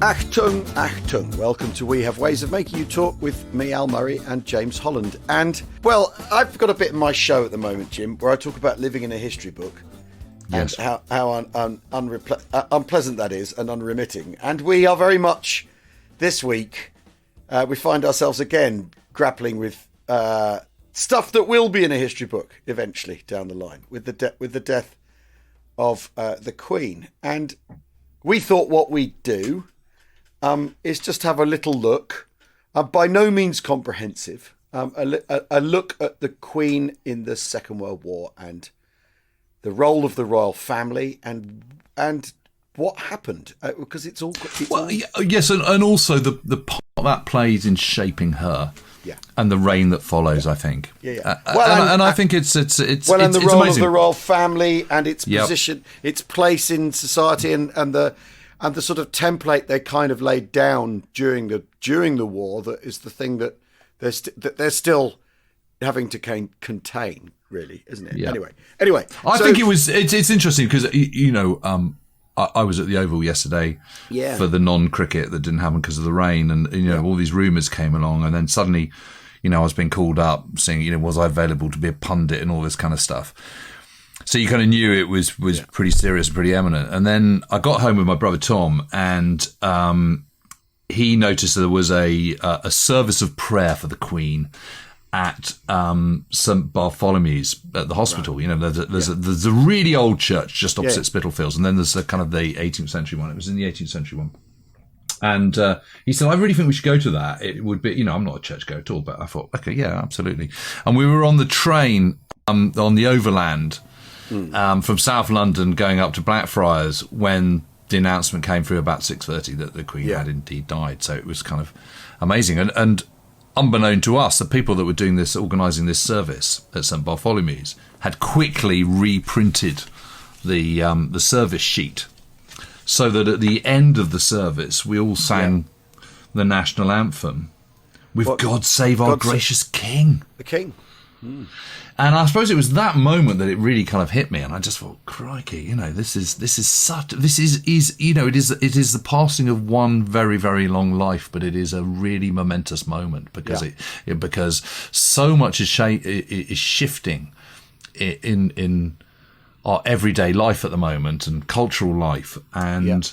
Achtung, Achtung. Welcome to We Have Ways of Making You Talk with me, Al Murray, and James Holland. And, well, I've got a bit in my show at the moment, Jim, where I talk about living in a history book. Yes. And how unpleasant that is and unremitting. And we are very much, this week, we find ourselves again grappling with stuff that will be in a history book eventually down the line, with the death of the Queen. And we thought what we'd do is just have a little look, by no means comprehensive, a look at the Queen in the Second World War and the role of the royal family and what happened, because it's all. Yes, and also the part that plays in shaping her. Yeah. And the reign that follows, I think. Yeah. I think it's and the role amazing. of the royal family and its position, its place in society, and the sort of template they kind of laid down during the war, that is the thing that they're still having to contain, really, isn't it? Yeah. Anyway, I think it's interesting because I was at the Oval yesterday for the non-cricket that didn't happen because of the rain, and all these rumours came along, and then suddenly, I was being called up saying, was I available to be a pundit and all this kind of stuff. So you kind of knew it was pretty serious, pretty eminent. And then I got home with my brother Tom, and he noticed there was a service of prayer for the Queen at St Bartholomew's at the hospital. Right. There's a really old church just opposite Spitalfields, and then there's a kind of the 18th century one. It was in the 18th century one. And he said, I really think we should go to that. It would be, I'm not a churchgoer at all, but I thought, okay, yeah, absolutely. And we were on the train on the overland from South London going up to Blackfriars when the announcement came through about 6:30 that the Queen had indeed died. So it was kind of amazing. And unbeknown to us, the people that were doing this, organising this service at St Bartholomew's, had quickly reprinted the service sheet, so that at the end of the service we all sang the national anthem with "God Save Our Gracious King." The King. Mm. And I suppose it was that moment that it really kind of hit me, and I just thought, crikey, it is the passing of one very, very long life, but it is a really momentous moment because because so much is shifting in our everyday life at the moment and cultural life, and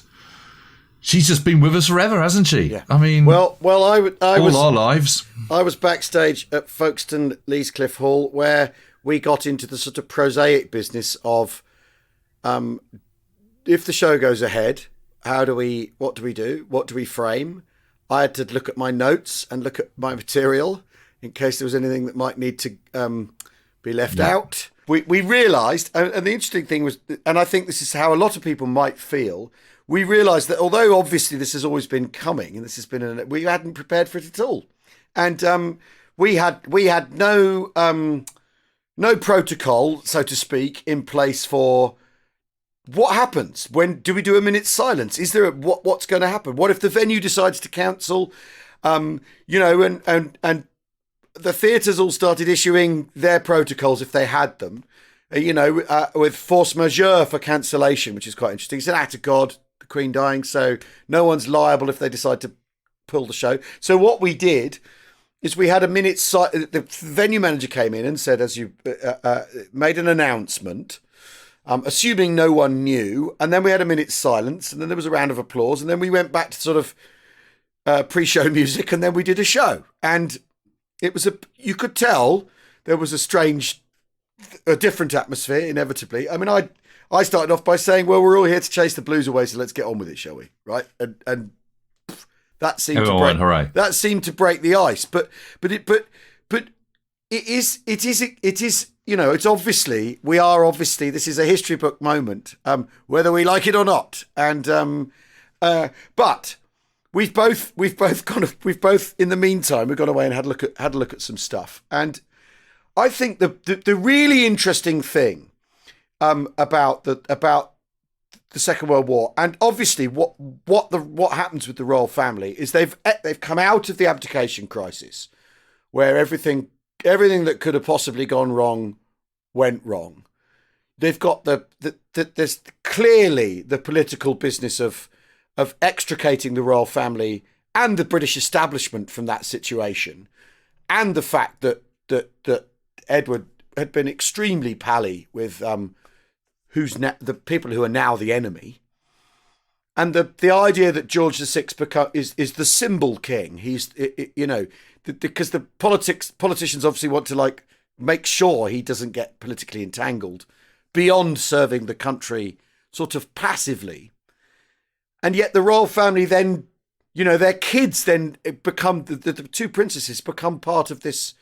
she's just been with us forever, hasn't she? Yeah. I mean, all our lives. I was backstage at Folkestone Leescliffe Hall, where we got into the sort of prosaic business of, if the show goes ahead, what do we do? What do we frame? I had to look at my notes and look at my material in case there was anything that might need to be left out. We realised, and the interesting thing was, and I think this is how a lot of people might feel, we realised that although obviously this has always been coming, and this has been, we hadn't prepared for it at all. And we had no protocol, so to speak, in place for what happens. When do we do a minute's silence? Is there what's going to happen? What if the venue decides to cancel? And the theatres all started issuing their protocols if they had them. With force majeure for cancellation, which is quite interesting. It's an act of God, the Queen dying, so no one's liable if they decide to pull the show. So what we did is we had a minute's silence. The venue manager came in and said, as you made an announcement, assuming no one knew, and then we had a minute's silence, and then there was a round of applause, and then we went back to sort of pre-show music, and then we did a show. And it was you could tell there was a different atmosphere, inevitably. I mean, I started off by saying, well, we're all here to chase the blues away, so let's get on with it, shall we? Right? And that seemed that seemed to break the ice. But it is it's obviously, this is a history book moment, whether we like it or not. And but we've both in the meantime, we've gone away and had a look at some stuff. And I think the really interesting thing about the Second World War, and obviously what happens with the royal family, is they've come out of the abdication crisis, where everything that could have possibly gone wrong went wrong. They've got there's clearly the political business of of extricating the royal family and the British establishment from that situation, and the fact that Edward had been extremely pally with the people who are now the enemy, and the idea that George VI is the symbol king. He's because the politicians obviously want to like make sure he doesn't get politically entangled beyond serving the country sort of passively, and yet the royal family then, their kids then become the two princesses become part of this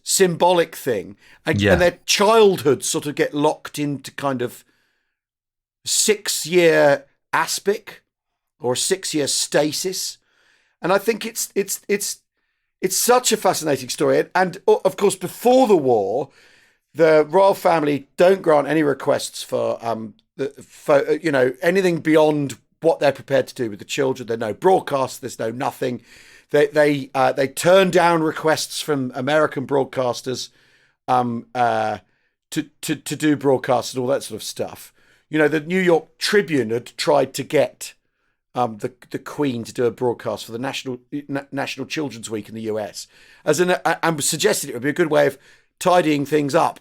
symbolic thing, and their childhood sort of get locked into kind of 6-year aspic or 6-year stasis. And I think it's such a fascinating story. And of course, before the war, the royal family don't grant any requests for anything beyond what they're prepared to do with the children. There's no broadcast. There's no nothing. They turn down requests from American broadcasters to do broadcasts and all that sort of stuff. The New York Tribune had tried to get the Queen to do a broadcast for the National Children's Week in the US, and suggested it would be a good way of tidying things up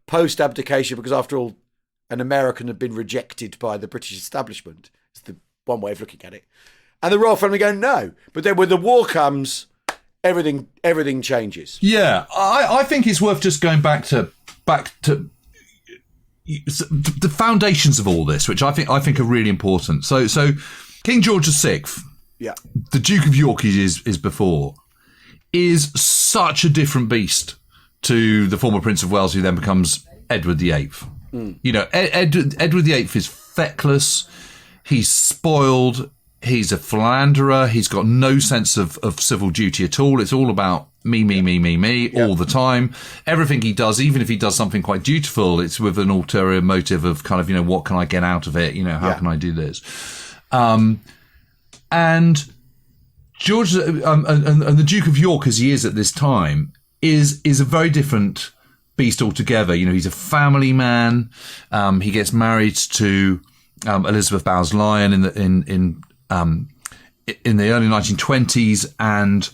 post abdication, because after all, an American had been rejected by the British establishment. It's the one way of looking at it. And the royal family go, no. But then when the war comes, everything changes. Yeah, I think it's worth just going back to the foundations of all this, which I think are really important. So King George VI, the Duke of York is before, is such a different beast to the former Prince of Wales, who then becomes Edward VIII. Edward VIII is feckless. He's spoiled. He's a philanderer. He's got no sense of civil duty at all. It's all about me all the time. Everything he does, even if he does something quite dutiful, it's with an ulterior motive of kind of, what can I get out of it? How can I do this? And George and the Duke of York, as he is at this time, is a very different beast altogether. He's a family man. He gets married to Elizabeth Bowes-Lyon in the early 1920s, and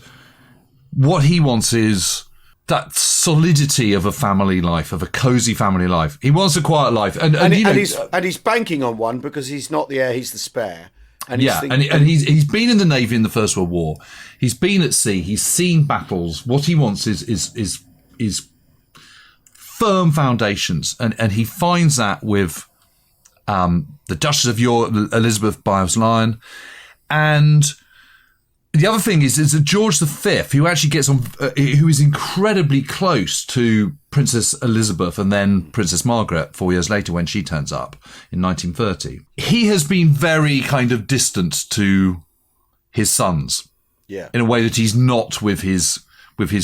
what he wants is that solidity of a family life, of a cozy family life. He wants a quiet life, and he's banking on one, because he's not the heir; he's the spare. And he's been in the Navy in the First World War. He's been at sea. He's seen battles. What he wants is firm foundations, and he finds that with the Duchess of York, Elizabeth Bowes-Lyon. And the other thing is that George V, who actually gets on, who is incredibly close to Princess Elizabeth and then Princess Margaret 4 years later when she turns up in 1930, he has been very kind of distant to his sons, in a way that he's not with his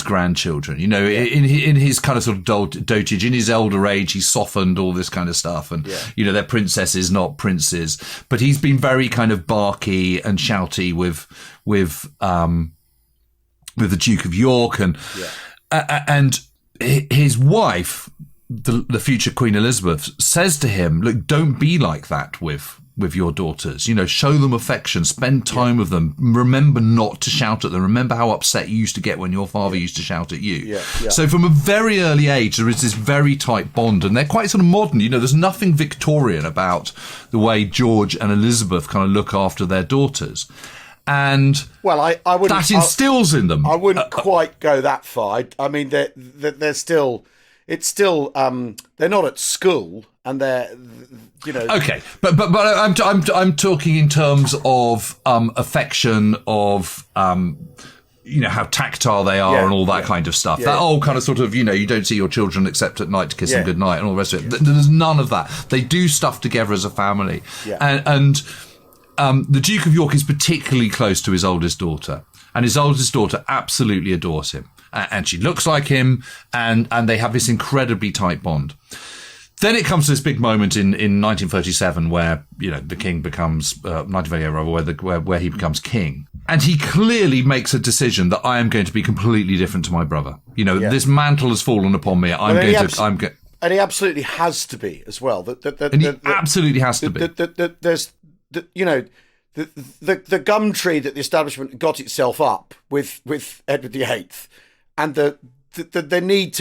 grandchildren. In his kind of sort of dotage, in his elder age, he's softened, all this kind of stuff. And, they're princesses, not princes. But he's been very kind of barky and shouty with the Duke of York. And his wife, the future Queen Elizabeth, says to him, look, don't be like that with your daughters. Show them affection, spend time with them. Remember not to shout at them. Remember how upset you used to get when your father used to shout at you. So from a very early age, there is this very tight bond, and they're quite sort of modern. There's nothing Victorian about the way George and Elizabeth kind of look after their daughters. And I wouldn't, that instills in them. I wouldn't quite go that far. I mean, they're still, it's still, they're not at school, and they're, Okay, but I'm talking in terms of affection, of how tactile they are, and all that kind of stuff. That whole kind of sort of, you don't see your children except at night to kiss them goodnight and all the rest of it. There's none of that. They do stuff together as a family, and the Duke of York is particularly close to his oldest daughter, and his oldest daughter absolutely adores him, and she looks like him, and they have this incredibly tight bond. Then it comes to this big moment in 1937 where, the king becomes, 1938 rather, where he becomes king. And he clearly makes a decision that I am going to be completely different to my brother. This mantle has fallen upon me. And he absolutely has to be as well. Absolutely has to be. There's the gum tree that the establishment got itself up with Edward VIII, and the need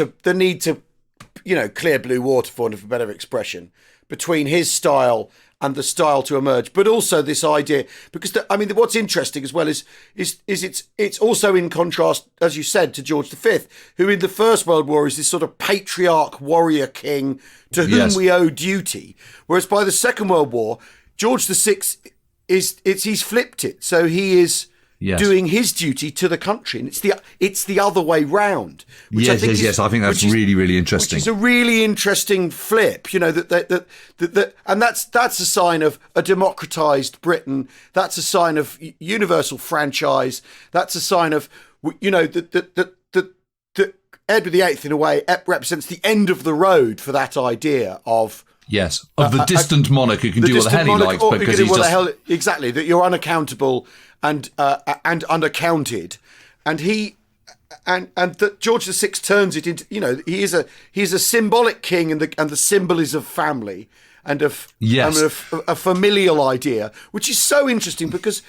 to clear blue water, for want of a better expression, between his style and the style to emerge, but also this idea, because what's interesting as well is it's also in contrast, as you said, to George V, who in the First World War is this sort of patriarch warrior king to whom we owe duty, whereas by the Second World War, George VI he's flipped it, so he is doing his duty to the country, and it's the other way round. Which I think that's really, really interesting. Which is a really interesting flip, that and that's a sign of a democratized Britain. That's a sign of universal franchise. That's a sign of that Edward VIII in a way represents the end of the road for that idea of. Yes, of the distant monarch who can do what the hell he likes, because he's just... Exactly, that you're unaccountable and unaccounted, and that George VI turns it into, he's a symbolic king, and the symbol is of family and of a familial idea, which is so interesting because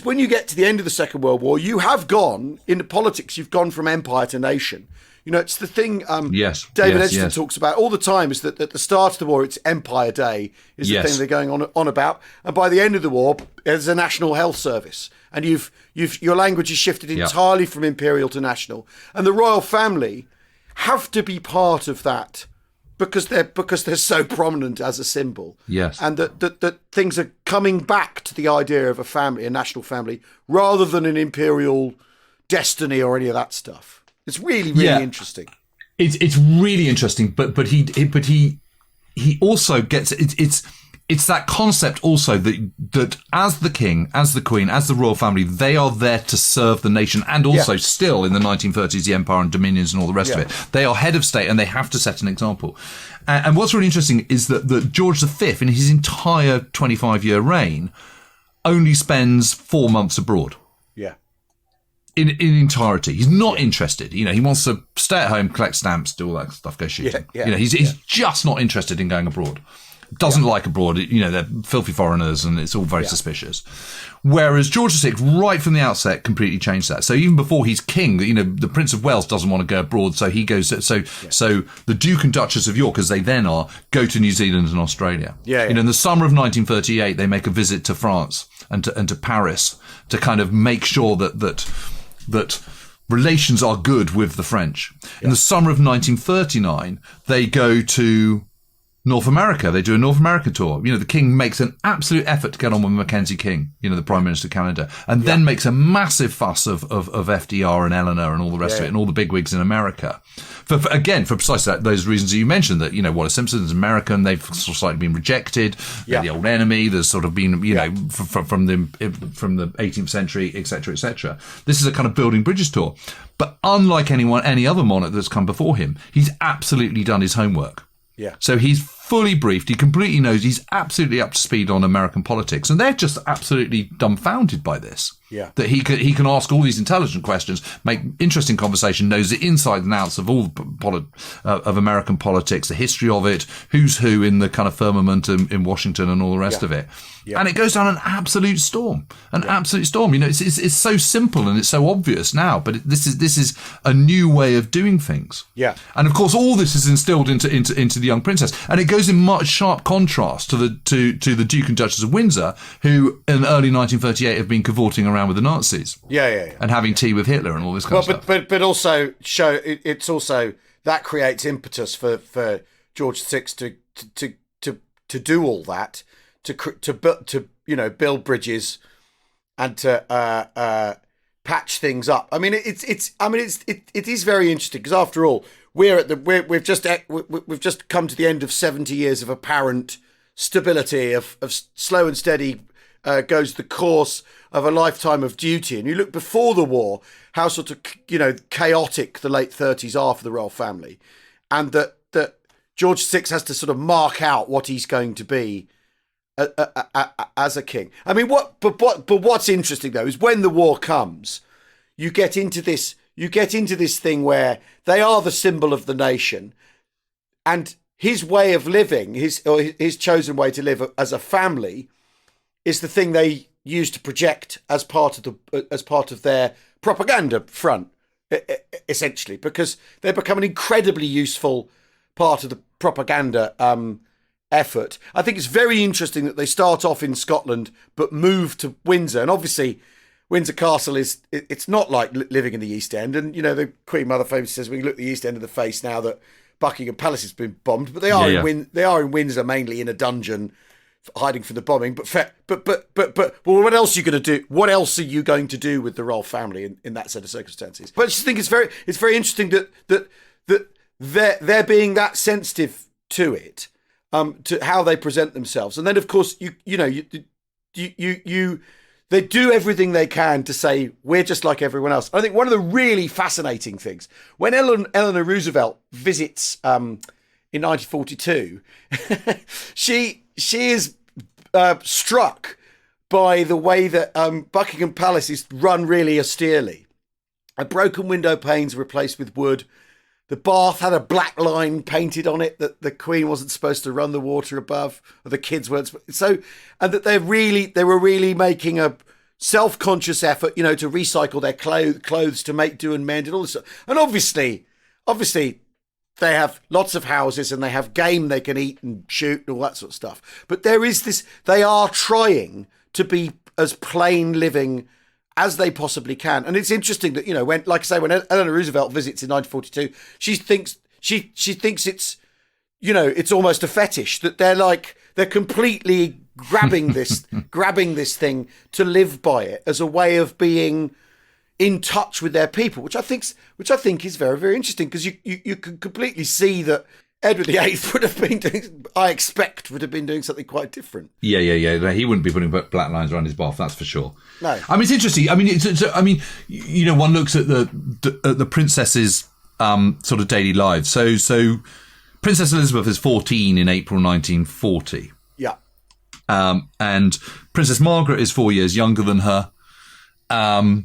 when you get to the end of the Second World War, you have gone into politics, you've gone from empire to nation. It's the thing David Edgerton talks about all the time, is that at the start of the war, it's Empire Day is the thing they're going on about. And by the end of the war, there's a National Health Service. And your language is shifted entirely from imperial to national. And the royal family have to be part of that because they're so prominent as a symbol. Yes. And that things are coming back to the idea of a family, a national family, rather than an imperial destiny or any of that stuff. It's really, really interesting. It's really interesting, but he also gets it's that concept also that as the king, as the queen, as the royal family, they are there to serve the nation, and also still in the 1930s, the empire and dominions and all the rest of it, they are head of state and they have to set an example. And what's really interesting is that George V, in his entire 25-year reign, only spends 4 months abroad. Yeah. In entirety. He's not interested. He wants to stay at home, collect stamps, do all that stuff, go shooting. He's just not interested in going abroad. Doesn't like abroad. They're filthy foreigners and it's all very suspicious. Whereas George VI, right from the outset, completely changed that. So even before he's king, the Prince of Wales doesn't want to go abroad, so he goes. So the Duke and Duchess of York, as they then are, go to New Zealand and Australia. In the summer of 1938, they make a visit to France and to Paris to kind of make sure that relations are good with the French. In the summer of 1939, they go to North America. They do a North America tour. The king makes an absolute effort to get on with Mackenzie King, the Prime Minister of Canada, and then makes a massive fuss of FDR and Eleanor and all the rest of it, and all the bigwigs in America. For precisely those reasons that you mentioned, that, Wallis Simpson is American, they've slightly been rejected, they're the old enemy, there's sort of been, from the 18th century, etc., etc. This is a kind of building bridges tour. But unlike any other monarch that's come before him, he's absolutely done his homework. Yeah. So he's fully briefed. He completely knows. He's absolutely up to speed on American politics, and they're just absolutely dumbfounded by this. Yeah. That he can ask all these intelligent questions, make interesting conversation, knows the inside and outs of all of American politics, the history of it, who's who in the kind of firmament in Washington, and all the rest of it. Yeah. And it goes down an absolute storm. Absolute storm. It's so simple and it's so obvious now, but this is a new way of doing things. Yeah. And of course, all this is instilled into the young princess, and it goes in much sharp contrast to the Duke and Duchess of Windsor, who in early 1938 have been cavorting around with the Nazis. And having tea with Hitler and all this kind of stuff. But also it's also that creates impetus for George VI to do all that. To build bridges and to patch things up. It is very interesting, because after all, we've just come to the end of 70 years of apparent stability, of slow and steady goes the course of a lifetime of duty. And you look before the war, how sort of chaotic the late 30s are for the royal family, and that George VI has to sort of mark out what he's going to be as a king. But what's interesting though is when the war comes, you get into this thing where they are the symbol of the nation, and his way of living, his chosen way to live as a family, is the thing they use to project as part of their propaganda front, essentially, because they become an incredibly useful part of the propaganda effort. I think it's very interesting that they start off in Scotland but move to Windsor, and obviously Windsor Castle it's not like living in the East End, and the Queen Mother famously says we can look the East End in the face now that Buckingham Palace has been bombed, but they are they are in Windsor, mainly in a dungeon hiding from the bombing. But well, what else are you going to do? What else are you going to do with the royal family in that set of circumstances? But I just think it's very interesting that they're being that sensitive to it, to how they present themselves, and then of course they do everything they can to say we're just like everyone else. I think one of the really fascinating things when Eleanor Roosevelt visits in 1942, she is struck by the way that Buckingham Palace is run really austerely. Broken window panes replaced with wood. The bath had a black line painted on it that the Queen wasn't supposed to run the water above, or the kids weren't. So, and that they were really making a self-conscious effort, to recycle their clothes to make do and mend and all this stuff. And obviously, they have lots of houses and they have game they can eat and shoot and all that sort of stuff. But there is this, they are trying to be as plain living as they possibly can. And it's interesting that, when Eleanor Roosevelt visits in 1942, she thinks it's, it's almost a fetish that they're completely grabbing this thing to live by it as a way of being in touch with their people, which I think is very, very interesting, because you can completely see that Edward VIII would have been doing something quite different. Yeah. He wouldn't be putting black lines around his bath, that's for sure. No, I mean it's interesting. I mean, one looks at the princess's sort of daily lives. So Princess Elizabeth is 14 in April 1940. Yeah, and Princess Margaret is 4 years younger than her. So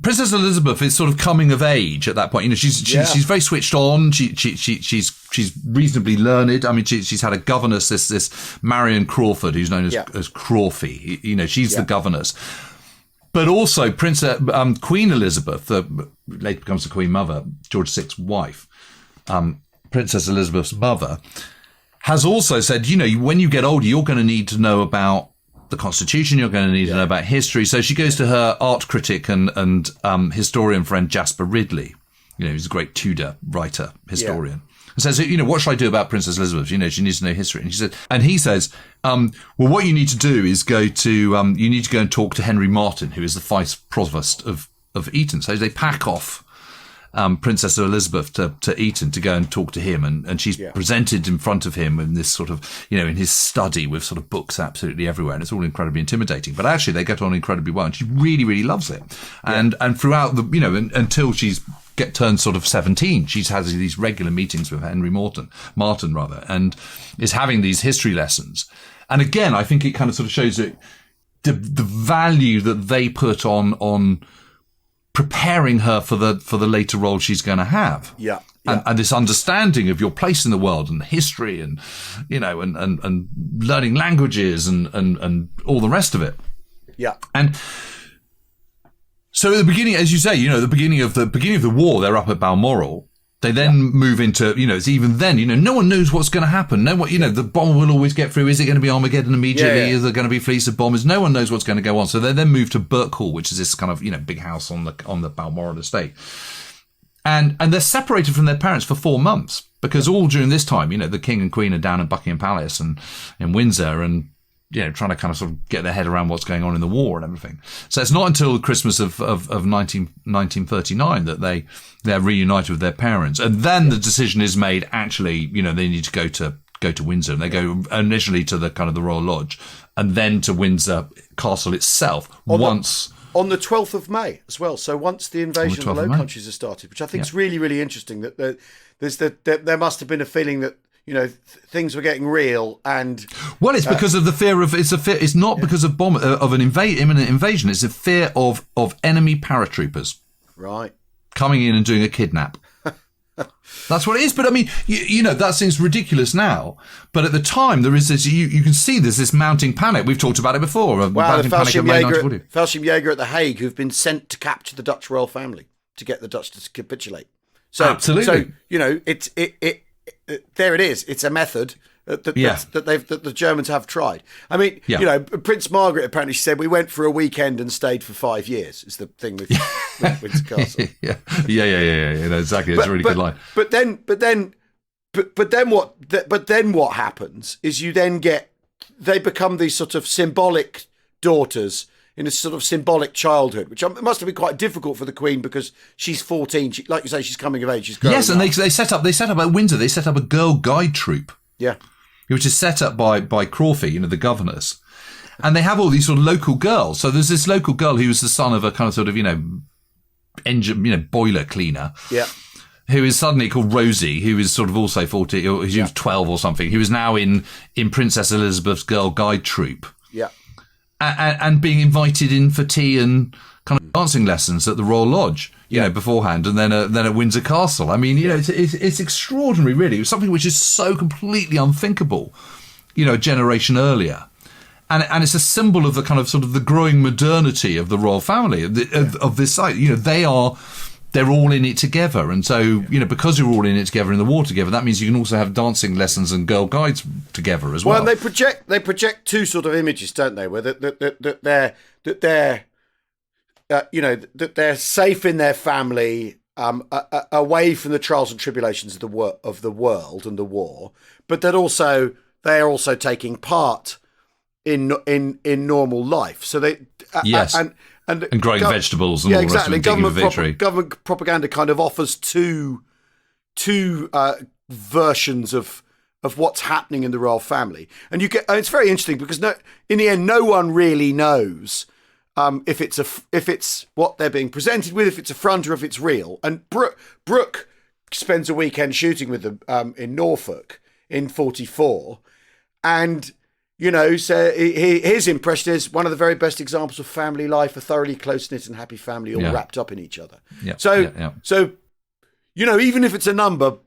Princess Elizabeth is sort of coming of age at that point. She's very switched on. She's reasonably learned. I mean, she's had a governess, this Marion Crawford, who's known as Crawfey. She's the governess. But also Queen Elizabeth, later becomes the Queen Mother, George VI's wife, Princess Elizabeth's mother, has also said, when you get older, you're going to need to know about the Constitution, you're going to need to know about history. So she goes to her art critic and historian friend Jasper Ridley, who's a great Tudor writer, historian, and says, what should I do about Princess Elizabeth? She needs to know history. And he says, well, what you need to do is go and talk to Henry Martin, who is the vice provost of Eton. So they pack off Princess Elizabeth to Eton to go and talk to him, and she's presented in front of him in this sort of, in his study with sort of books absolutely everywhere, and it's all incredibly intimidating. But actually, they get on incredibly well, and she really, really loves it. And throughout the, until she's turned sort of 17, she's had these regular meetings with Henry Martin, and is having these history lessons. And again, I think it kind of sort of shows that the value that they put on preparing her for the later role she's going to have. Yeah. And this understanding of your place in the world and history and, and learning languages and all the rest of it. Yeah. And so at the beginning, as you say, the beginning of the war, they're up at Balmoral. They then move into, it's even then, no one knows what's going to happen. The bomb will always get through. Is it going to be Armageddon immediately? Is there going to be fleets of bombers? No one knows what's going to go on. So they then move to Birkhall, which is this kind of, big house on the Balmoral estate. And they're separated from their parents for 4 months, because all during this time, the King and Queen are down at Buckingham Palace and in Windsor and, trying to kind of sort of get their head around what's going on in the war and everything. So it's not until Christmas of 1939 that they're reunited with their parents. And then the decision is made, actually, they need to go to Windsor. And they go initially to the kind of the Royal Lodge and then to Windsor Castle itself on the 12th of May as well. So once the invasion of the Low Countries has started, which I think is really, really interesting, that there must have been a feeling that, things were getting real, and it's because of the fear of it's not because of an imminent invasion. It's a fear of enemy paratroopers, right, coming in and doing a kidnap. That's what it is. But I mean, you know, that seems ridiculous now. But at the time, there is this, you can see there's this mounting panic. We've talked about it before. Wow, the Fallschirmjäger at The Hague who've been sent to capture the Dutch royal family to get the Dutch to capitulate. So, absolutely. So, you know, there it is. It's a method that the Germans have tried. I mean, you know, Prince Margaret apparently said we went for a weekend and stayed for 5 years. Is the thing with Windsor Castle. Yeah, exactly. It's a really good line. But then what happens is they become these sort of symbolic daughters in a sort of symbolic childhood, which must have been quite difficult for the Queen because she's 14. Like you say, she's coming of age. She's growing up. And they set up at Windsor. They set up a girl guide troop. Yeah, which is set up by Crawford, you know, the governors, and they have all these sort of local girls. So there's this local girl who was the son of a kind of sort of, you know, boiler cleaner. Yeah. Who is suddenly called Rosie, who is sort of also 40, or she was 12 or something, who is now in Princess Elizabeth's girl guide troop. Yeah. And being invited in for tea and kind of dancing lessons at the Royal Lodge, you know, beforehand, and then at Windsor Castle. I mean, you know, it's extraordinary, really. It's something which is so completely unthinkable, you know, a generation earlier. And it's a symbol of the kind of sort of the growing modernity of the royal family, of this site. You know, they're all in it together. And so, you know, because you're all in it together in the war together, that means you can also have dancing lessons and girl guides together as well. Well, and they project two sort of images, don't they? Where that they're safe in their family, away from the trials and tribulations of the world and the war, but that they are also taking part in normal life. So they and growing vegetables and all the rest of it, government propaganda kind of offers two versions of what's happening in the royal family, and it's very interesting because in the end, no one really knows if it's what they're being presented with, if it's a front or if it's real. And Brooke spends a weekend shooting with them in Norfolk in 1944, and you know, so his impression is one of the very best examples of family life, a thoroughly close-knit and happy family all wrapped up in each other. Yeah. So, you know, even if it's a number,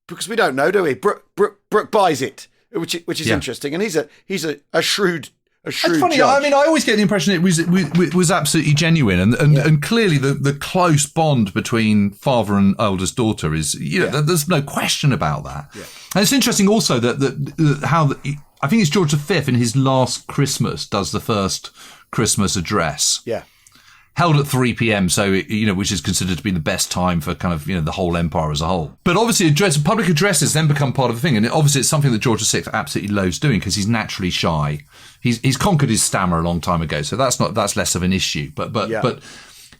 because we don't know, do we? Brooke buys it, which is interesting. And he's a shrewd It's funny. Judge. I mean, I always get the impression it was absolutely genuine, and clearly the close bond between father and eldest daughter is, you know, there's no question about that. Yeah. And it's interesting also that I think it's George V in his last Christmas does the first Christmas address. Yeah. Held at 3 p.m, so, you know, which is considered to be the best time for kind of, you know, the whole empire as a whole. But obviously public addresses then become part of the thing. And obviously it's something that George VI absolutely loathes doing because he's naturally shy. He's conquered his stammer a long time ago. So that's less of an issue. But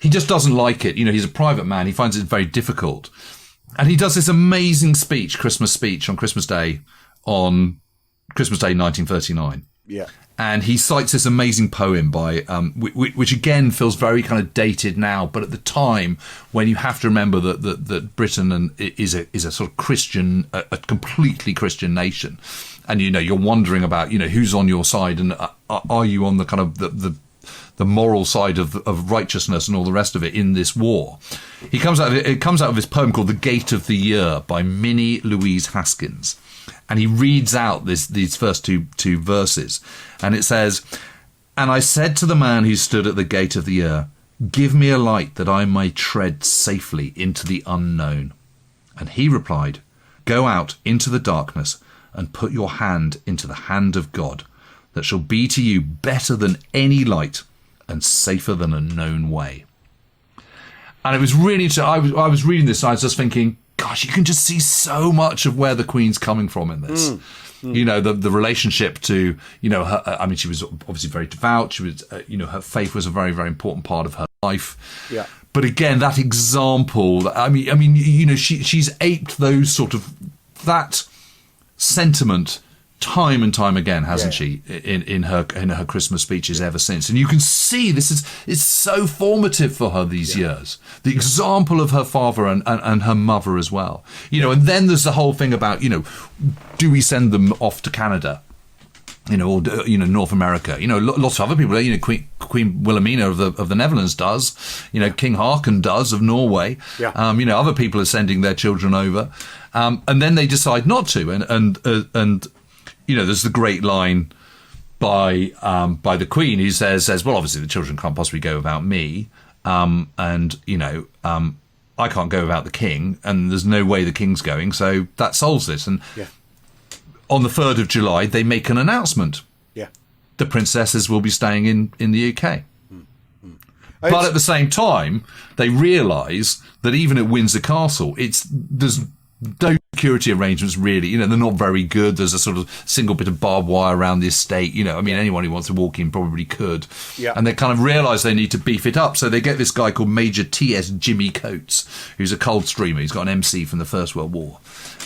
he just doesn't like it. You know, he's a private man. He finds it very difficult. And he does this amazing Christmas speech on Christmas Day 1939. Yeah. And he cites this amazing poem by, which again feels very kind of dated now, but at the time when you have to remember that Britain is a sort of Christian, a completely Christian nation, and you know you're wondering about, you know, who's on your side, and are you on the kind of the moral side of righteousness and all the rest of it in this war. It comes out of this poem called "The Gate of the Year" by Minnie Louise Haskins. And he reads out these first two verses. And it says, "And I said to the man who stood at the gate of the year, 'Give me a light that I may tread safely into the unknown.' And he replied, 'Go out into the darkness and put your hand into the hand of God, that shall be to you better than any light and safer than a known way.'" And it was really interesting. I was reading this and I was just thinking, gosh, you can just see so much of where the Queen's coming from in this. You know, the relationship to, you know, her, I mean, she was obviously very devout. She was, you know, her faith was a very, very important part of her life. Yeah. But again, that example, I mean, you know, she's aped those sort of, that sentiment time and time again, hasn't she, in her Christmas speeches ever since. And you can see it's so formative for her these years. The example of her father and her mother as well. You know, and then there's the whole thing about, you know, do we send them off to Canada? or North America. Lots of other people. Queen Wilhelmina of the Netherlands does. King Haakon does of Norway. Yeah. Other people are sending their children over, and then they decide not to. And there's the great line by the Queen who says, well, obviously the children can't possibly go without me, I can't go without the King, and there's no way the King's going. So that solves this. And on the 3rd of July, they make an announcement. Yeah. The princesses will be staying in the UK. But at the same time, they realise that even at Windsor Castle, there's no security arrangements really. They're not very good. There's a sort of single bit of barbed wire around the estate. Anyone who wants to walk in probably could. Yeah. And they kind of realise they need to beef it up. So they get this guy called Major T.S. Jimmy Coates, who's a Coldstreamer. He's got an MC from the First World War.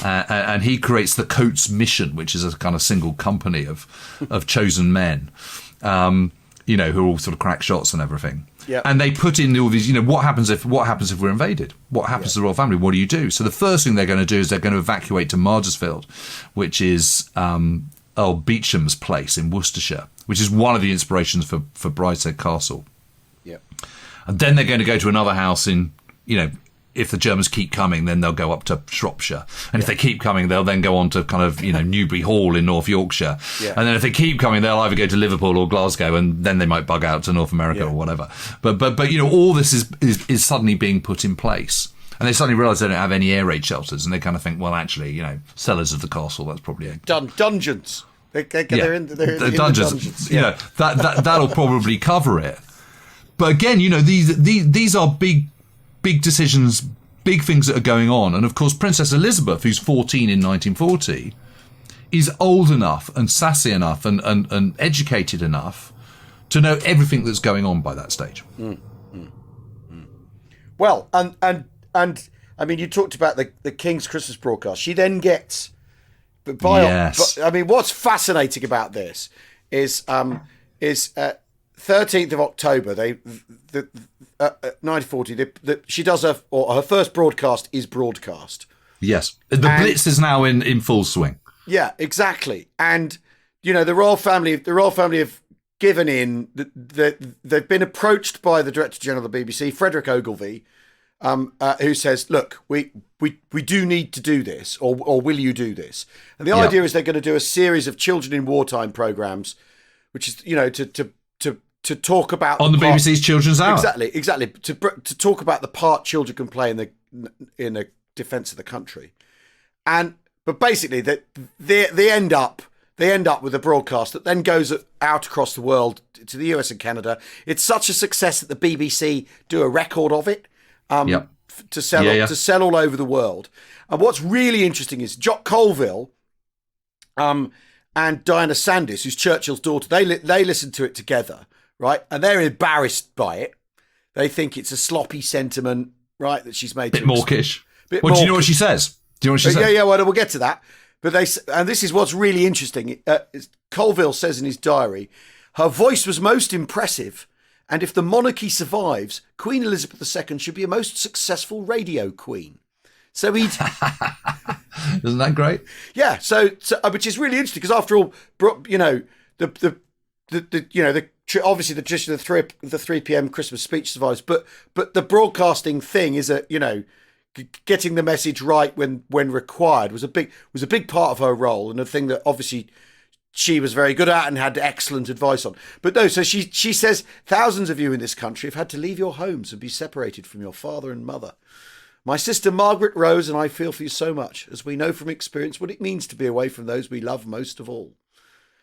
And he creates the Coates Mission, which is a kind of single company of chosen men, who are all sort of crack shots and everything. Yep. And they put in all these, what happens if we're invaded? What happens to the royal family? What do you do? So the first thing they're going to do is they're going to evacuate to Mardersfield, which is Earl Beecham's place in Worcestershire, which is one of the inspirations for Brideshead Castle. Yep. And then they're going to go to another house in, if the Germans keep coming, then they'll go up to Shropshire. And if they keep coming, they'll then go on to kind of, Newbury Hall in North Yorkshire. Yeah. And then if they keep coming, they'll either go to Liverpool or Glasgow, and then they might bug out to North America or whatever. But all this is suddenly being put in place. And they suddenly realise they don't have any air raid shelters, and they kind of think, well, actually, cellars of the castle, that's probably it. Dungeons. They're in the dungeons. Yeah. That'll probably cover it. But again, these are big decisions, big things that are going on. And of course, Princess Elizabeth, who's 14 in 1940, is old enough and sassy enough and educated enough to know everything that's going on by that stage. Well, and I mean, you talked about the King's Christmas broadcast. She then gets, what's fascinating about this is 13th of October, 1940, she does her first broadcast is broadcast. Yes. The Blitz is now in full swing. Yeah, exactly. And, the royal family have given in, they've been approached by the Director General of the BBC, Frederick Ogilvie, who says, look, we do need to do this, or will you do this? And the idea is they're going to do a series of children in wartime programmes, which is, to talk about on the BBC's Children's Hour. Exactly. To talk about the part children can play in the defence of the country, but basically they end up with a broadcast that then goes out across the world to the US and Canada. It's such a success that the BBC do a record of it to sell all over the world. And what's really interesting is Jock Colville and Diana Sandys, who's Churchill's daughter, they listen to it together. Right, and they're embarrassed by it. They think it's a sloppy sentiment, right, that she's made. Bit mawkish. Do you know what she says? Yeah. Well, we'll get to that. But and this is what's really interesting. Colville says in his diary, her voice was most impressive, and if the monarchy survives, Queen Elizabeth II should be a most successful radio queen. So he'd. Isn't that great? Yeah. So which is really interesting because after all, obviously the tradition of the 3 p.m. Christmas speech survives, but the broadcasting thing is getting the message right when required was a big part of her role, and a thing that obviously she was very good at and had excellent advice on. But no, so she says, thousands of you in this country have had to leave your homes and be separated from your father and mother. My sister Margaret Rose and I feel for you so much, as we know from experience what it means to be away from those we love most of all.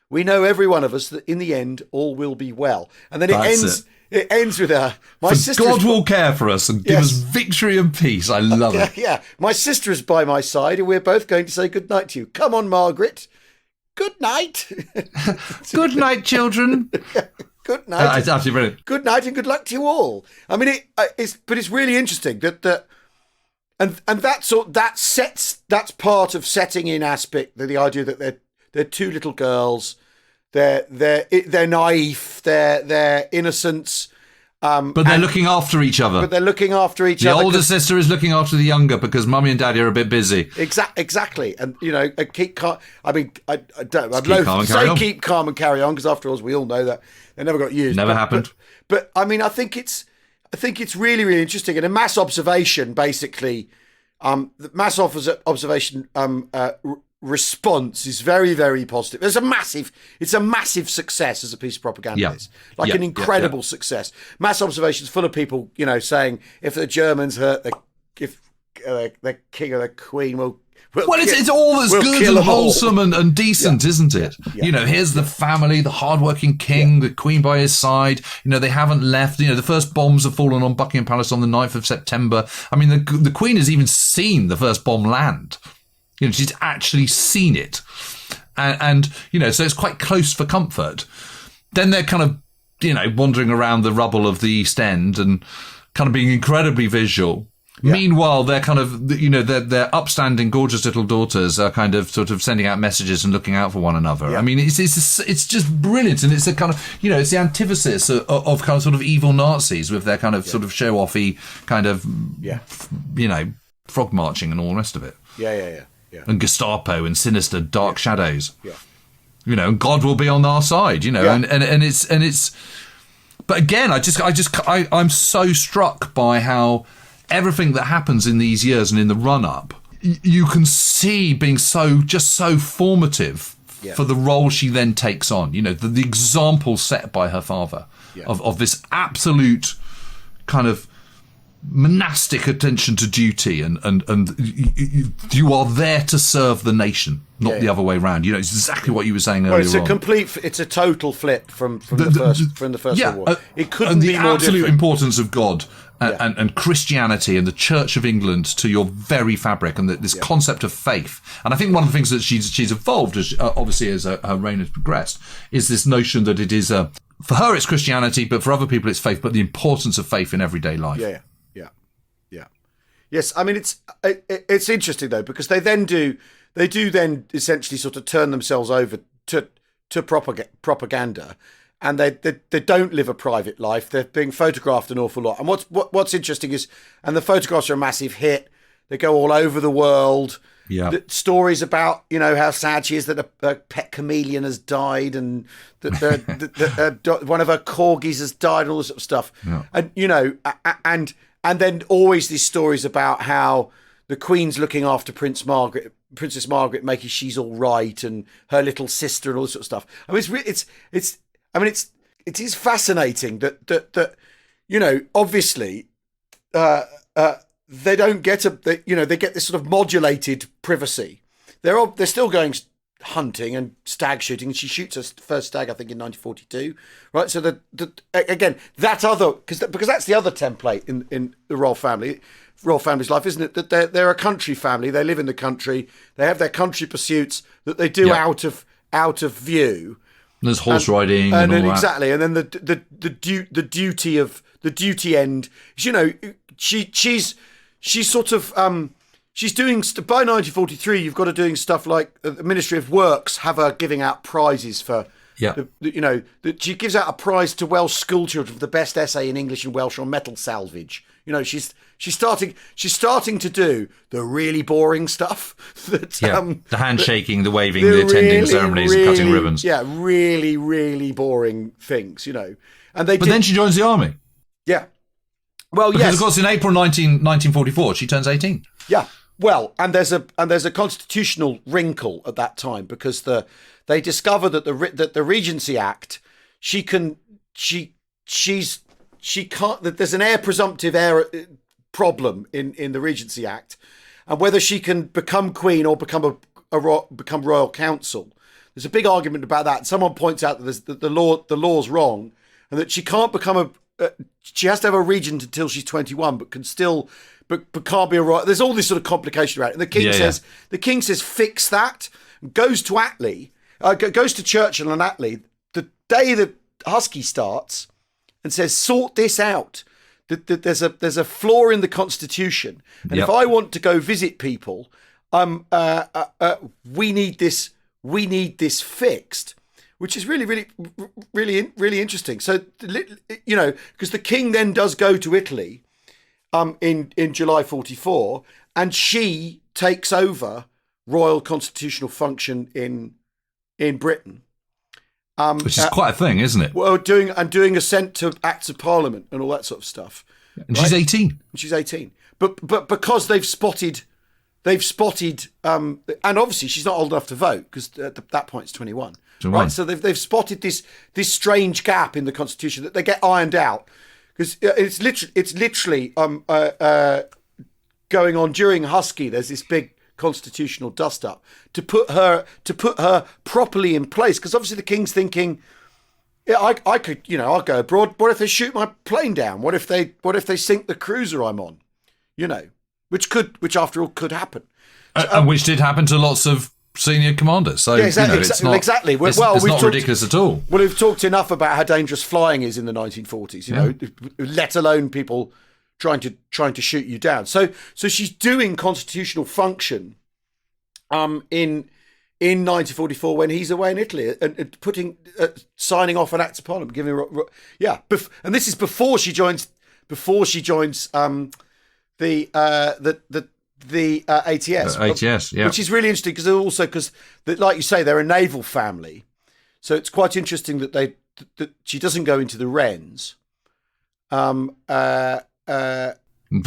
We know, every one of us, that in the end all will be well. And then it ends with her. God will care for us and give us victory and peace. I love it. Yeah. My sister is by my side and we're both going to say good night to you. Come on, Margaret. Good night. Good night, children. Good night. It's absolutely brilliant. Good night and good luck to you all. I mean, it's really interesting that and that's part of setting in aspect the idea that they're two little girls. They're naive. They're innocent. But they're looking after each other. The older sister is looking after the younger because mummy and daddy are a bit busy. Exactly. And, keep calm. I mean, I'd say keep calm and carry on because after all, we all know that they never got used. Never happened. But I mean, I think it's really, really interesting. And a mass observation, basically, the mass observation response is very, very positive. It's a massive success as a piece of propaganda. An incredible success. Mass observations full of people, saying if the Germans hurt the king or the queen will. It's all that's good and wholesome and decent, isn't it? Here's the family, the hardworking king, the queen by his side. They haven't left. The first bombs have fallen on Buckingham Palace on the 9th of September. I mean, the queen has even seen the first bomb land. She's actually seen it. And so it's quite close for comfort. Then they're kind of, wandering around the rubble of the East End and kind of being incredibly visual. Yeah. Meanwhile, they're kind of, their upstanding, gorgeous little daughters are kind of sort of sending out messages and looking out for one another. Yeah. I mean, it's just brilliant. And it's a kind of, it's the antithesis of kind of sort of evil Nazis with their kind of sort of show-offy kind of, frog marching and all the rest of it. Yeah. And Gestapo and sinister dark shadows. Yeah. And God will be on our side, and it's but again, I'm so struck by how everything that happens in these years and in the run up, you can see being so formative for the role she then takes on. The example set by her father of this absolute kind of monastic attention to duty and you are there to serve the nation, not the other way around. It's exactly what you were saying earlier. It's a total flip from the first World War. It couldn't be more different. The absolute importance of God and Christianity and the Church of England to your very fabric, and this concept of faith. And I think one of the things that she's evolved, obviously as her reign has progressed, is this notion that it is for her it's Christianity, but for other people it's faith. But the importance of faith in everyday life. Yeah. Yes, I mean it's interesting though, because they do then essentially sort of turn themselves over to propaganda, and they don't live a private life. They're being photographed an awful lot. And what's interesting is, and the photographs are a massive hit. They go all over the world. Yeah, stories about how sad she is that a pet chameleon has died, and that one of her corgis has died, and all this sort of stuff. Yeah. And then always these stories about how the Queen's looking after Princess Margaret, making she's all right, and her little sister and all this sort of stuff. I mean, it is fascinating that obviously they don't get they get this sort of modulated privacy. They're still going hunting and stag shooting, and she shoots her first stag, I think, in 1942, right? So again, because that's the other template in the royal family's life, isn't it? That they're a country family. They live in the country. They have their country pursuits that they do out of view. And there's horse riding and all that. Exactly. And then the duty end. She's sort of she's doing, by 1943, you've got her doing stuff like the Ministry of Works have her giving out prizes for, she gives out a prize to Welsh school children for the best essay in English and Welsh on metal salvage. She's starting to do the really boring stuff. The handshaking, the waving, the attending ceremonies, and cutting ribbons. Yeah, really, really boring things, And then she joins the army. Yeah. Well, because of course in April 1944 she turns 18. Yeah. Well, and there's a constitutional wrinkle at that time, because they discover that the Regency Act, that there's an heir presumptive problem in the Regency Act, and whether she can become queen or become royal council. There's a big argument about that. Someone points out that the law's wrong, and that she can't become she has to have a regent until she's 21, but can't be a royal. There's all this sort of complication about it. And the king says fix that. Goes to Attlee, goes to Churchill and Attlee the day that Husky starts, and says sort this out. There's a flaw in the Constitution, and if I want to go visit people, we need this fixed. which is really interesting. So, because the king then does go to Italy in July 44, and she takes over royal constitutional function in Britain. Which is quite a thing, isn't it? Well, doing assent to acts of parliament and all that sort of stuff. And she's 18. She's 18. But because they've spotted, and obviously she's not old enough to vote because at that point it's 21. Right? So they've spotted this strange gap in the constitution that they get ironed out, because it's literally going on during Husky. There's this big constitutional dust up to put her properly in place, because obviously the king's thinking, yeah, I could, I'll go abroad. What if they shoot my plane down? What if they sink the cruiser I'm on? Which after all could happen. And which did happen to lots of senior commanders. So yeah, exactly. It's not, exactly. It's not ridiculous at all. Well, we've talked enough about how dangerous flying is in the 1940s. Let alone people trying to shoot you down. So she's doing constitutional function in 1944 when he's away in Italy and signing off an act of parliament, giving and this is before she joins the ATS. ATS, yeah. Which is really interesting because like you say, they're a naval family, so it's quite interesting that she doesn't go into the Wrens. But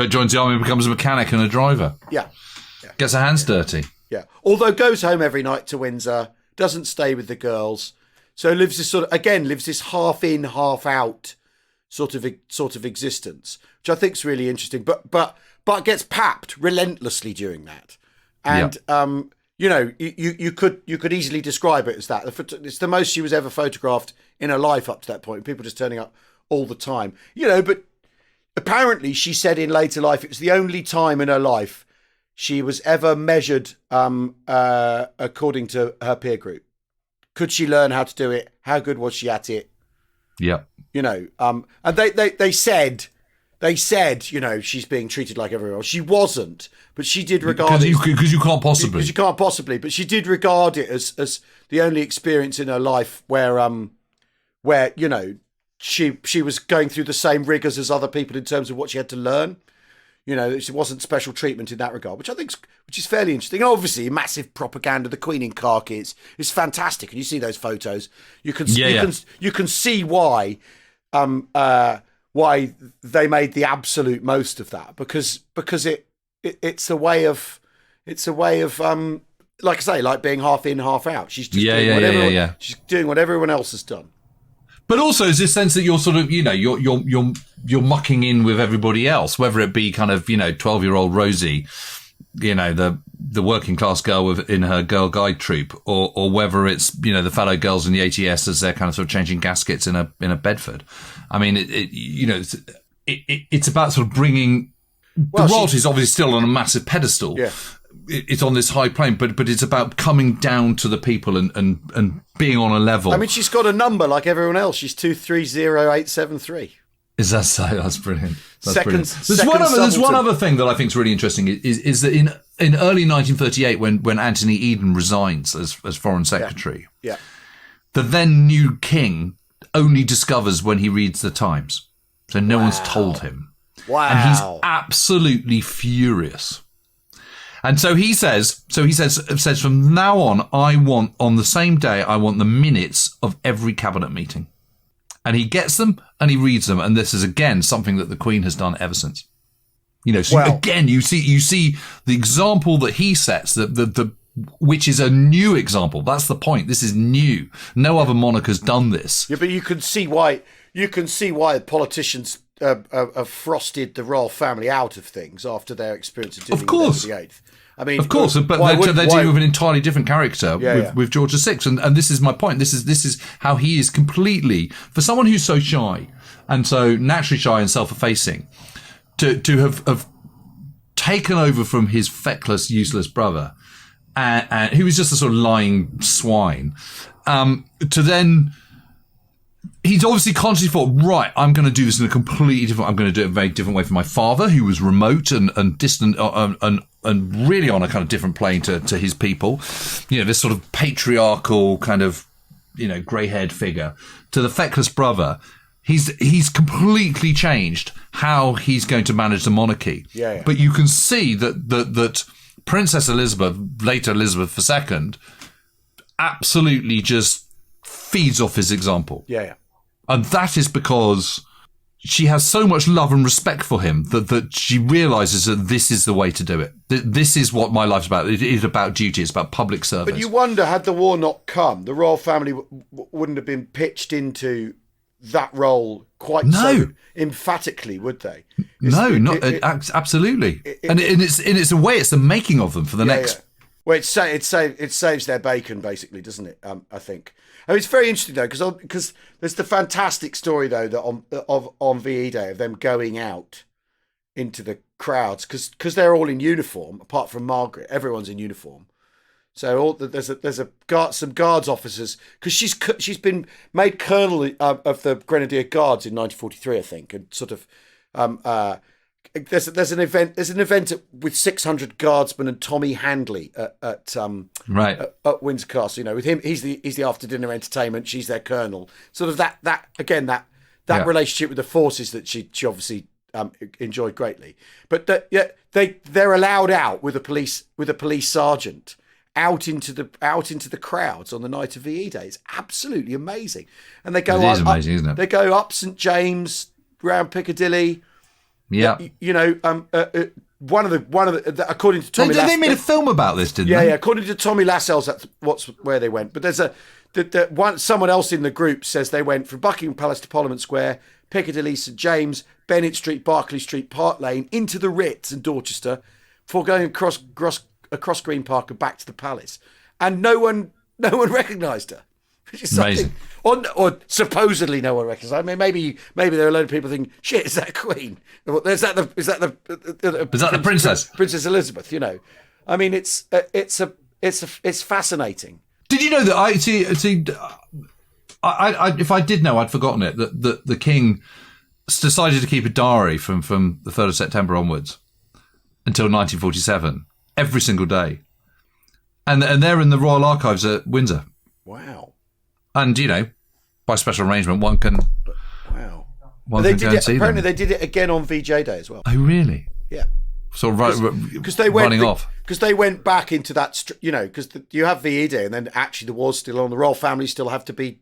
joins the army and becomes a mechanic and a driver. Yeah. Gets her hands dirty. Yeah. Although goes home every night to Windsor, doesn't stay with the girls, so lives this half in, half out sort of existence, which I think is really interesting. But gets papped relentlessly during that, and you could easily describe it as that. It's the most she was ever photographed in her life up to that point. People just turning up all the time, But apparently, she said in later life it was the only time in her life she was ever measured according to her peer group. Could she learn how to do it? How good was she at it? Yeah. And they said, she's being treated like everyone else. She wasn't, but she did regard it because you can't possibly. Because you can't possibly, but she did regard it as the only experience in her life where she was going through the same rigors as other people in terms of what she had to learn. It wasn't special treatment in that regard, which I think is fairly interesting. And obviously, massive propaganda. The Queen in khaki is fantastic, and you see those photos. You can see why they made the absolute most of that, because it's a way of like I say, like being half in, half out. She's just she's doing what everyone else has done. But also, is this sense that you're sort of, you're mucking in with everybody else, whether it be kind of, 12-year-old Rosie, the working class girl in her Girl Guide troupe, or whether it's, the fellow girls in the ATS as they're kind of sort of changing gaskets in a Bedford. I mean, it's about sort of bringing the royalty's obviously still on a massive pedestal. Yeah. It's on this high plane, but it's about coming down to the people and being on a level. I mean, she's got a number like everyone else. She's 230873. Is that so? That's brilliant. Brilliant. There's one other thing that I think is really interesting is that in early 1938, when Anthony Eden resigns as Foreign Secretary, the then new king only discovers when he reads the Times, so no one's told him. Wow! And he's absolutely furious. And so he says from now on, on the same day, I want the minutes of every cabinet meeting. And he gets them and he reads them. And this is, again, something that the Queen has done ever since. Again, you see the example that he sets, which is a new example. That's the point. This is new. No other monarch has done this. Yeah, but you can see why politicians have frosted the royal family out of things after their experience of dealing with Edward VIII. I mean, of course, but they're dealing with an entirely different character with George VI, and this is my point. This is how he is completely, for someone who's so shy and so naturally shy and self-effacing, to have taken over from his feckless, useless brother, and who was just a sort of lying swine, to then. He's obviously consciously thought, right, I'm going to do this in a completely different, I'm going to do it a very different way from my father, who was remote and distant and really on a kind of different plane to his people. This sort of patriarchal kind of, grey-haired figure, to the feckless brother. He's completely changed how he's going to manage the monarchy. Yeah. But you can see that Princess Elizabeth, later Elizabeth II, absolutely just feeds off his example. Yeah. And that is because she has so much love and respect for him that she realises that this is the way to do it. This is what my life's about. It is about duty. It's about public service. But you wonder, had the war not come, the royal family wouldn't have been pitched into that role quite so emphatically, would they? Absolutely. And it's a way, it's the making of them for the next. Yeah. Well, it saves their bacon, basically, doesn't it? I think. I mean, it's very interesting though, because there's the fantastic story though that on VE Day of them going out into the crowds because they're all in uniform, apart from Margaret. Everyone's in uniform. So there's some guards officers, because she's been made colonel of the Grenadier Guards in 1943, I think, and sort of there's an event with 600 guardsmen and Tommy Handley at Windsor Castle. With him, he's the after dinner entertainment. She's their colonel. Sort of that relationship with the forces that she obviously enjoyed greatly. But they're allowed out with a police sergeant. Out into the crowds on the night of VE Day. It's absolutely amazing. And they go amazing, isn't it? They go up St James, round Piccadilly. Yeah. One of the according to Tommy they made a film about this, didn't they? Yeah, according to Tommy Lascelles, that's where they went. But there's someone else in the group says they went from Buckingham Palace to Parliament Square, Piccadilly, St James, Bennett Street, Berkeley Street, Park Lane, into the Ritz in Dorchester, before going across Green Park and back to the palace, and no one recognised her, which is amazing. Or supposedly no one recognised her. I mean, maybe there are a load of people thinking, "Shit, is that Queen? Is that the princess? Princess Elizabeth?" I mean, it's fascinating. Did you know that I if I did know, I'd forgotten it. That the king decided to keep a diary from the 3rd of September onwards until 1947. Every single day. And they're in the Royal Archives at Windsor. Wow. And, by special arrangement, one can go and see apparently them. they did it again on VJ Day as well. Oh, really? Yeah. Sort of running off. Because they went back into that, because you have VE Day and then actually the war's still on. The royal family still have to be,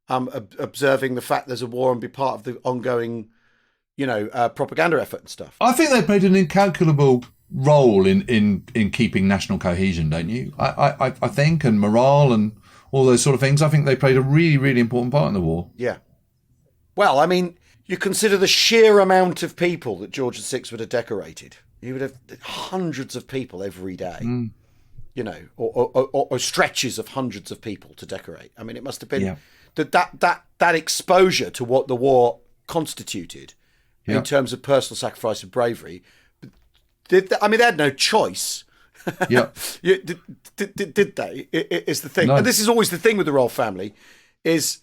observing the fact there's a war and be part of the ongoing, propaganda effort and stuff. I think they played an incalculable role in keeping national cohesion, don't you? I think, and morale and all those sort of things. I think they played a really, really important part in the war. Yeah. Well, I mean, you consider the sheer amount of people that George VI would have decorated. He would have hundreds of people every day, or stretches of hundreds of people to decorate. I mean, it must have been that exposure to what the war constituted in terms of personal sacrifice and bravery. They had no choice. Yeah. Did they? Is the thing. No. And this is always the thing with the royal family. Is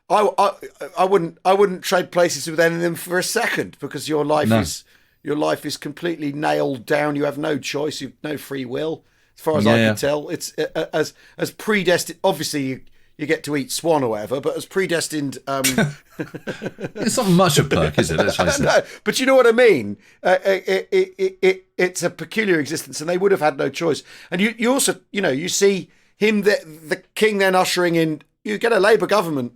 I wouldn't trade places with any of them for a second, because your life is completely nailed down. You have no choice. You've no free will, as far as I can tell. It's as predestined. Obviously, you get to eat swan or whatever, but as predestined. It's not much of a perk, is it? Let's face it. No, but you know what I mean. It's a peculiar existence, and they would have had no choice. And you also, you see him, the king, then ushering in. You get a Labour government,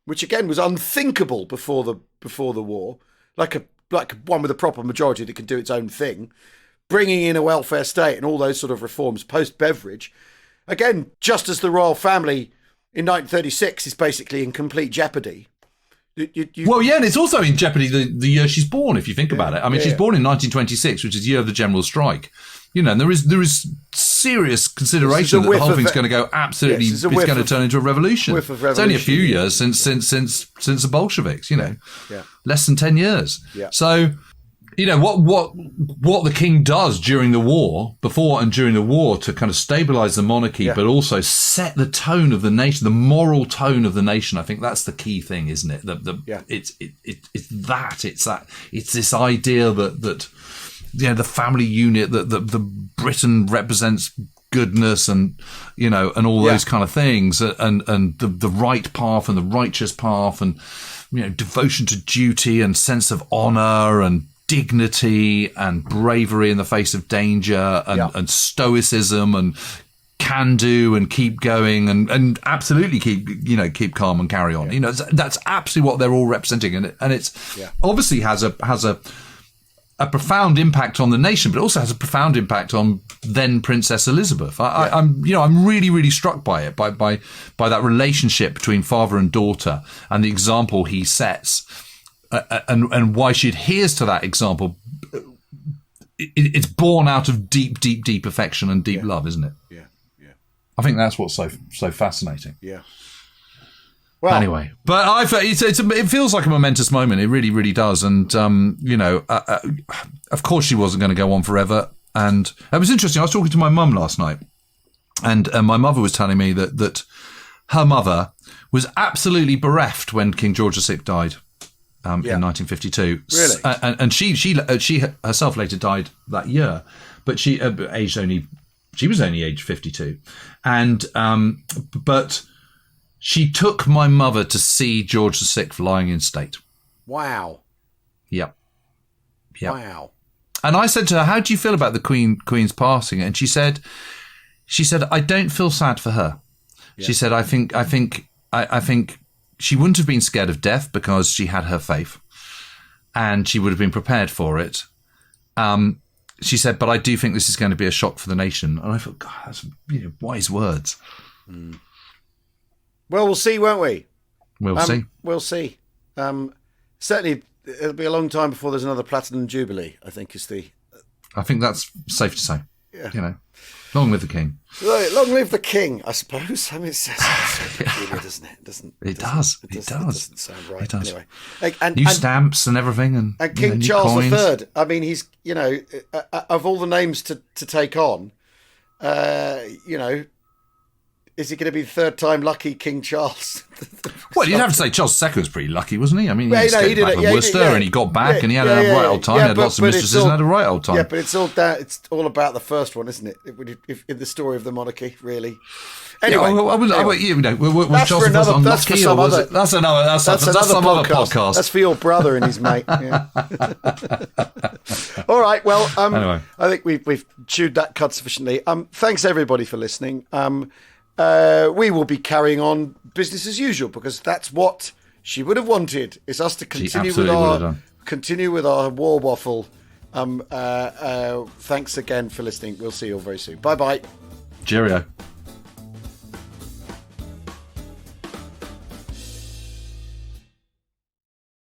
which again was unthinkable before the war, like one with a proper majority that can do its own thing, bringing in a welfare state and all those sort of reforms post Beveridge. Again, just as the royal family in 1936 is basically in complete jeopardy. Well, yeah, and it's also in jeopardy the year she's born, if you think about it. I mean, she's born in 1926, which is the year of the general strike. And there is serious consideration that the whole thing's going to go absolutely. It's going to turn into a revolution. It's only a few years since the Bolsheviks. Less than 10 years. Yeah. So, what the king does during the war, before and during the war, to kind of stabilise the monarchy, but also set the tone of the nation, the moral tone of the nation. I think that's the key thing, isn't it? It's this idea that the family unit that Britain represents goodness and, and all those kind of things, and the right path and the righteous path, and, devotion to duty and sense of honor and dignity and bravery in the face of danger, and stoicism and can do and keep going and absolutely keep calm and carry on. That's absolutely what they're all representing, and it's obviously has a profound impact on the nation, but it also has a profound impact on then Princess Elizabeth. I'm really, really struck by it, by that relationship between father and daughter, and the example he sets, and why she adheres to that example. It's born out of deep, deep, deep affection and deep love, isn't it? Yeah. I think that's what's so fascinating. Yeah. Well, anyway, but it feels like a momentous moment. It really, really does. And, of course she wasn't going to go on forever. And it was interesting. I was talking to my mum last night, and my mother was telling me that her mother was absolutely bereft when King George VI died in 1952. Really? And she herself later died that year, but she was only aged 52. And, but she took my mother to see George VI lying in state. Wow. Yep. Wow. And I said to her, how do you feel about the Queen's passing? And she said, I don't feel sad for her. Yeah. She said, I think she wouldn't have been scared of death because she had her faith and she would have been prepared for it. She said, but I do think this is going to be a shock for the nation. And I thought, God, that's wise words. Mm. Well, we'll see, won't we? We'll see. We'll see. Certainly, it'll be a long time before there's another Platinum Jubilee, I think is the... I think that's safe to say. Yeah. Long live the King. Long live the King, I suppose. I mean, it sounds so peculiar, doesn't it? It does. It doesn't sound right. It does. Anyway. New stamps and everything. And King Charles III, I mean, he's, of all the names to take on, is he going to be the third time lucky King Charles? Well, you'd have to say Charles II was pretty lucky, wasn't he? I mean, he stayed back in Worcester and he got back and he had a right old time. He had lots of mistresses and had a right old time. Yeah, but it's all about the first one, isn't it? In the story of the monarchy, really. Anyway, was Charles I unlucky, or was it? That's another podcast. That's for your brother and his mate. Yeah. All right. Well, anyway. I think we've chewed that cud sufficiently. Thanks everybody for listening. We will be carrying on business as usual because that's what she would have wanted, is us to continue with our war waffle. Thanks again for listening. We'll see you all very soon. Bye bye. Cheerio.